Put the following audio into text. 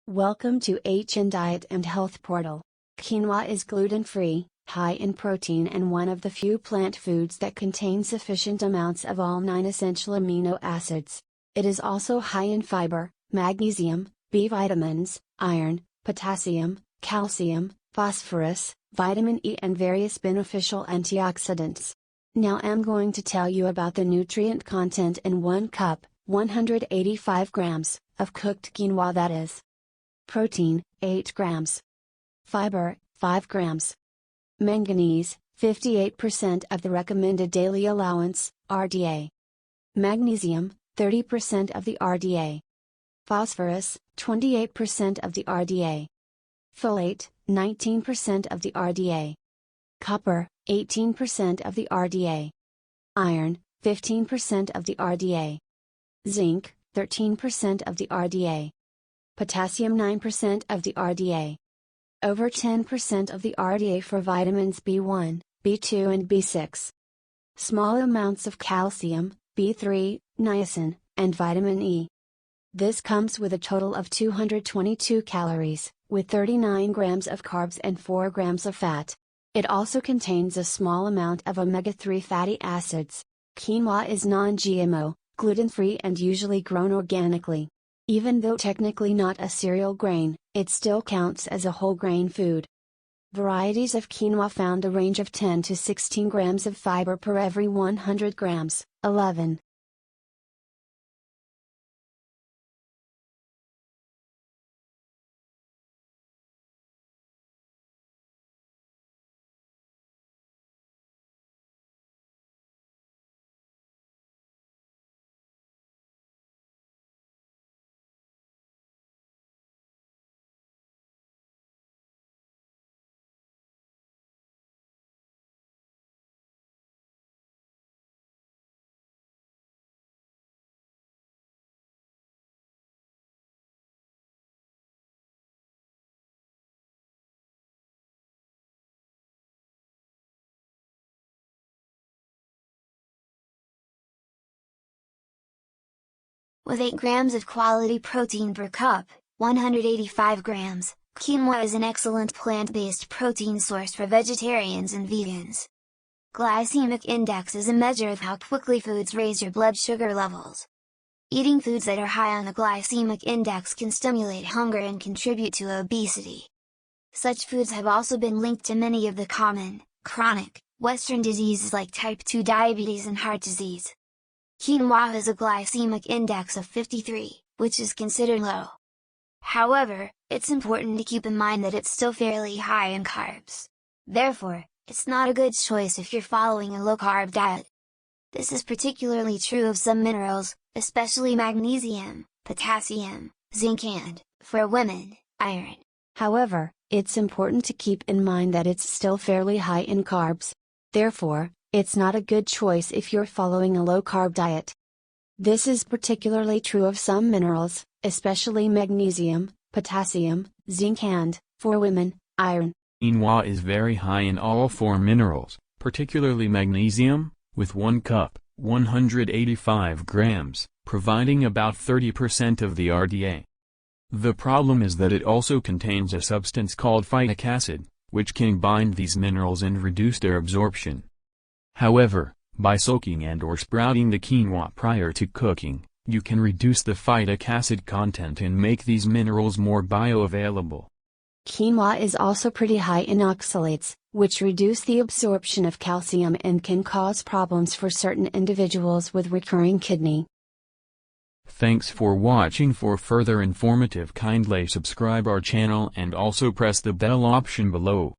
Welcome to HN Diet and Health Portal. Quinoa is gluten-free, high in protein and one of the few plant foods that contain sufficient amounts of all 9 essential amino acids. It is also high in fiber, magnesium, B vitamins, iron, potassium, calcium, phosphorus, vitamin E and various beneficial antioxidants. Now I'm going to tell you about the nutrient content in 1 cup, 185 grams, of cooked quinoa, that is. Protein, 8 grams. Fiber, 5 grams. Manganese, 58% of the recommended daily allowance, RDA. Magnesium, 30% of the RDA. Phosphorus, 28% of the RDA. Folate, 19% of the RDA. Copper, 18% of the RDA. Iron, 15% of the RDA. Zinc, 13% of the RDA. Potassium, 9% of the RDA. Over 10% of the RDA for vitamins B1, B2 and B6. Small amounts of calcium, B3, niacin, and vitamin E. This comes with a total of 222 calories, with 39 grams of carbs and 4 grams of fat. It also contains a small amount of omega-3 fatty acids. Quinoa is non-GMO, gluten-free and usually grown organically. Even though technically not a cereal grain, it still counts as a whole grain food. Varieties of quinoa found a range of 10 to 16 grams of fiber per every 100 grams, 11. With 8 grams of quality protein per cup, 185 grams, quinoa is an excellent plant-based protein source for vegetarians and vegans. Glycemic index is a measure of how quickly foods raise your blood sugar levels. Eating foods that are high on the glycemic index can stimulate hunger and contribute to obesity. Such foods have also been linked to many of the common, chronic, Western diseases like type 2 diabetes and heart disease. Quinoa has a glycemic index of 53, which is considered low. However, it's important to keep in mind that it's still fairly high in carbs. Therefore, it's not a good choice if you're following a low-carb diet. This is particularly true of some minerals, especially magnesium, potassium, zinc and, for women, iron. However, it's important to keep in mind that it's still fairly high in carbs. Therefore, it's not a good choice if you're following a low-carb diet. This is particularly true of some minerals, especially magnesium, potassium, zinc and, for women, iron. Quinoa is very high in all 4 minerals, particularly magnesium, with 1 cup, 185 grams, providing about 30% of the RDA. The problem is that it also contains a substance called phytic acid, which can bind these minerals and reduce their absorption. However, by soaking and/or sprouting the quinoa prior to cooking, you can reduce the phytic acid content and make these minerals more bioavailable. Quinoa is also pretty high in oxalates, which reduce the absorption of calcium and can cause problems for certain individuals with recurring kidney. Thanks for watching. For further informative, kindly subscribe our channel and also press the bell option below.